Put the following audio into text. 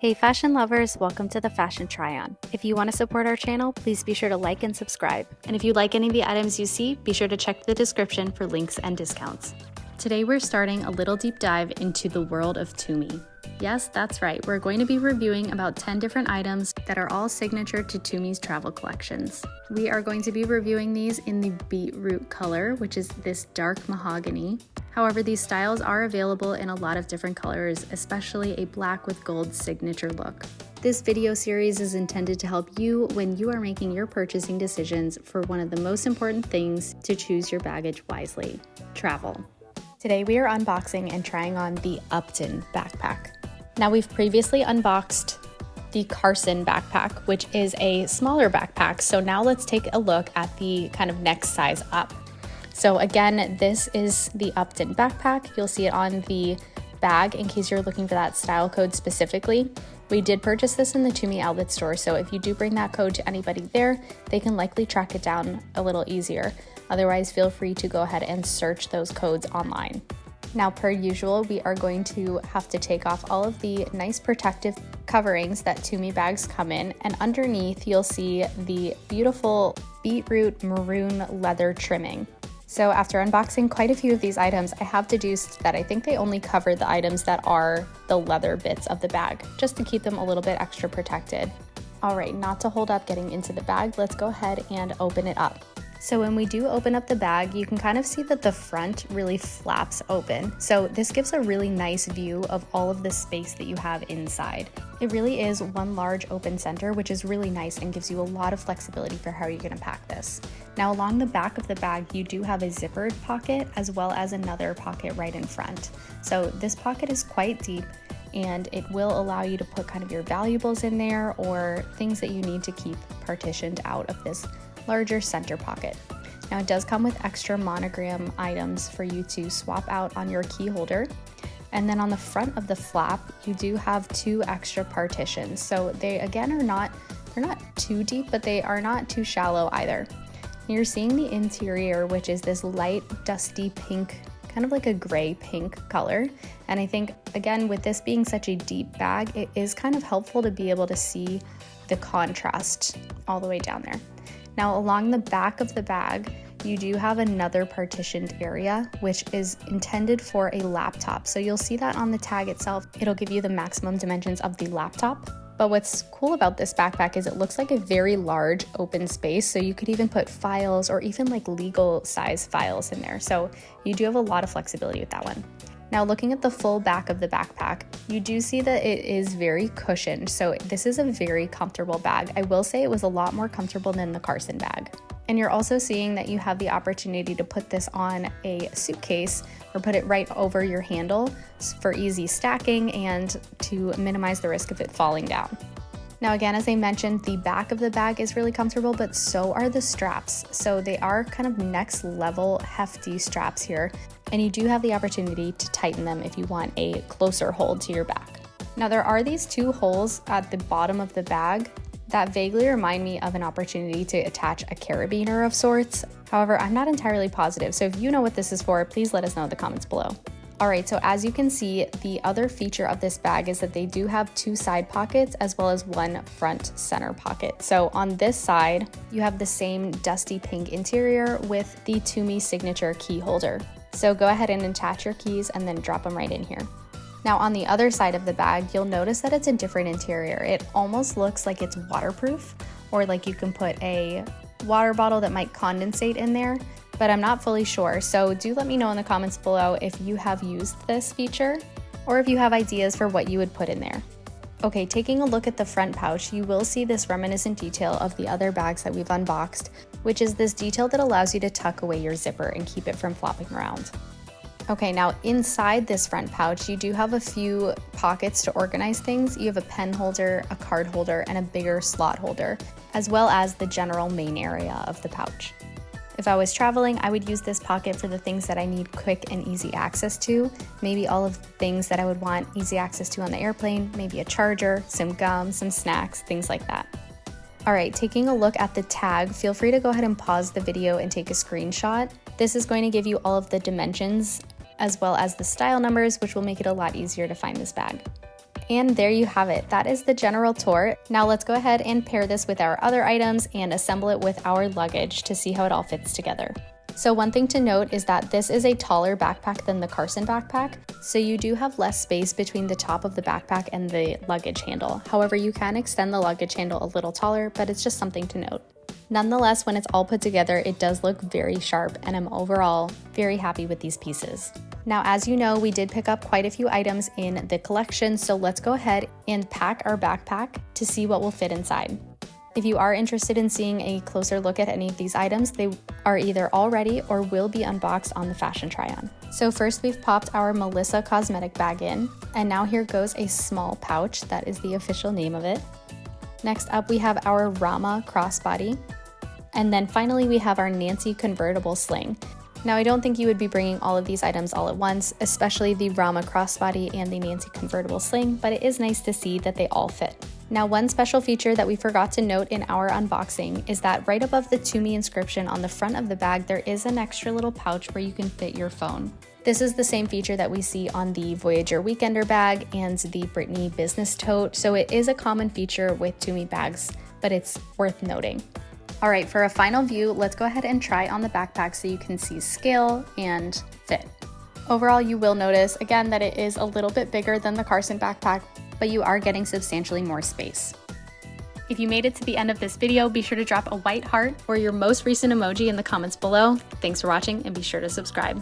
Hey fashion lovers, welcome to the Fashion Try-On. If you want to support our channel, please be sure to like and subscribe. And if you like any of the items you see, be sure to check the description for links and discounts. Today we're starting a little deep dive into the world of Tumi. Yes, that's right, we're going to be reviewing about 10 different items that are all signature to Tumi's travel collections. We are going to be reviewing these in the beetroot color, which is this dark mahogany. However, these styles are available in a lot of different colors, especially a black with gold signature look. This video series is intended to help you when you are making your purchasing decisions for one of the most important things to choose your baggage wisely: travel. Today we are unboxing and trying on the UPTON backpack. Now, we've previously unboxed the Carson backpack, which is a smaller backpack. So now let's take a look at the kind of next size up. So again, this is the UPTON backpack. You'll see it on the bag in case you're looking for that style code specifically. We did purchase this in the Tumi outlet store, so if you do bring that code to anybody there, they can likely track it down a little easier. Otherwise, feel free to go ahead and search those codes online. Now, per usual, we are going to have to take off all of the nice protective coverings that Tumi bags come in, and underneath you'll see the beautiful beetroot maroon leather trimming. So after unboxing quite a few of these items, I have deduced that I think they only cover the items that are the leather bits of the bag, just to keep them a little bit extra protected. All right, not to hold up getting into the bag, let's go ahead and open it up. So when we do open up the bag, you can kind of see that the front really flaps open. So this gives a really nice view of all of the space that you have inside. It really is one large open center, which is really nice and gives you a lot of flexibility for how you're going to pack this. Now, along the back of the bag, you do have a zippered pocket as well as another pocket right in front. So this pocket is quite deep, and it will allow you to put kind of your valuables in there or things that you need to keep partitioned out of this larger center pocket. Now, it does come with extra monogram items for you to swap out on your key holder. And then on the front of the flap, you do have two extra partitions. So they again they're not too deep, but they are not too shallow either. You're seeing the interior, which is this light dusty pink, kind of like a gray pink color. And I think, again, with this being such a deep bag, it is kind of helpful to be able to see the contrast all the way down there. Now, along the back of the bag, you do have another partitioned area, which is intended for a laptop. So you'll see that on the tag itself. It'll give you the maximum dimensions of the laptop. But what's cool about this backpack is it looks like a very large open space. So you could even put files or even like legal size files in there. So you do have a lot of flexibility with that one. Now, looking at the full back of the backpack, you do see that it is very cushioned. So this is a very comfortable bag. I will say it was a lot more comfortable than the Carson bag. And you're also seeing that you have the opportunity to put this on a suitcase or put it right over your handle for easy stacking and to minimize the risk of it falling down. Now, again, as I mentioned, the back of the bag is really comfortable, but so are the straps. So they are kind of next level hefty straps here. And you do have the opportunity to tighten them if you want a closer hold to your back. Now, there are these two holes at the bottom of the bag that vaguely remind me of an opportunity to attach a carabiner of sorts. However, I'm not entirely positive. So if you know what this is for, please let us know in the comments below. All right, so as you can see, the other feature of this bag is that they do have two side pockets as well as one front center pocket. So on this side, you have the same dusty pink interior with the Tumi signature key holder. So go ahead and attach your keys and then drop them right in here. Now, on the other side of the bag, you'll notice that it's a different interior. It almost looks like it's waterproof, or like you can put a water bottle that might condensate in there, but I'm not fully sure. So do let me know in the comments below if you have used this feature or if you have ideas for what you would put in there. Okay, taking a look at the front pouch, you will see this reminiscent detail of the other bags that we've unboxed, which is this detail that allows you to tuck away your zipper and keep it from flopping around. Okay, now inside this front pouch, you do have a few pockets to organize things. You have a pen holder, a card holder, and a bigger slot holder, as well as the general main area of the pouch. If I was traveling, I would use this pocket for the things that I need quick and easy access to. Maybe all of the things that I would want easy access to on the airplane, maybe a charger, some gum, some snacks, things like that. All right, taking a look at the tag, feel free to go ahead and pause the video and take a screenshot. This is going to give you all of the dimensions as well as the style numbers, which will make it a lot easier to find this bag. And there you have it. That is the general tour. Now let's go ahead and pair this with our other items and assemble it with our luggage to see how it all fits together. So one thing to note is that this is a taller backpack than the Carson backpack, so you do have less space between the top of the backpack and the luggage handle. However, you can extend the luggage handle a little taller, but it's just something to note. Nonetheless, when it's all put together, it does look very sharp, and I'm overall very happy with these pieces. Now, as you know, we did pick up quite a few items in the collection, so let's go ahead and pack our backpack to see what will fit inside. If you are interested in seeing a closer look at any of these items, they are either already or will be unboxed on the Fashion Try-On. So first we've popped our Melissa cosmetic bag in, and now here goes a small pouch, that is the official name of it. Next up we have our Rama crossbody, and then finally we have our Nancy convertible sling. Now I don't think you would be bringing all of these items all at once, especially the Rama crossbody and the Nancy convertible sling, but it is nice to see that they all fit. Now, one special feature that we forgot to note in our unboxing is that right above the Tumi inscription on the front of the bag, there is an extra little pouch where you can fit your phone. This is the same feature that we see on the Voyageur Weekender bag and the Brittany Business Tote, so it is a common feature with Tumi bags, but it's worth noting. All right, for a final view, let's go ahead and try on the backpack so you can see scale and fit. Overall, you will notice, again, that it is a little bit bigger than the Carson backpack, but you are getting substantially more space. If you made it to the end of this video, be sure to drop a white heart or your most recent emoji in the comments below. Thanks for watching, and be sure to subscribe.